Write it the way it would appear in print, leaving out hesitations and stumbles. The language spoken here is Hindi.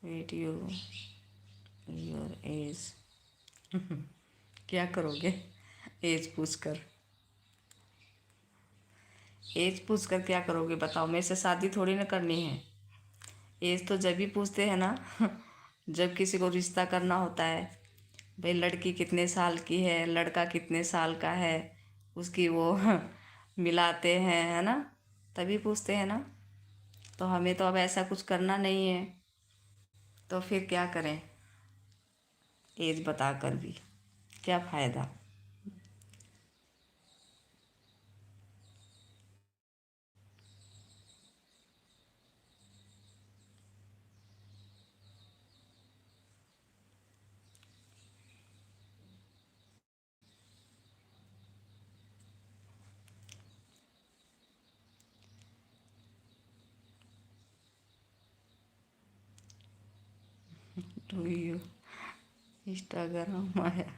Wait you your age. क्या करोगे एज पूछकर? एज पूछकर क्या करोगे बताओ? मेरे से शादी थोड़ी ना करनी है। एज तो जब भी पूछते हैं ना जब किसी को रिश्ता करना होता है। भाई लड़की कितने साल की है, लड़का कितने साल का है, उसकी वो मिलाते हैं, है ना? तभी पूछते हैं ना। तो हमें तो अब ऐसा कुछ करना नहीं है, तो फिर क्या करें? एज बताकर भी क्या फ़ायदा? डू यू इंस्टाग्राम आया?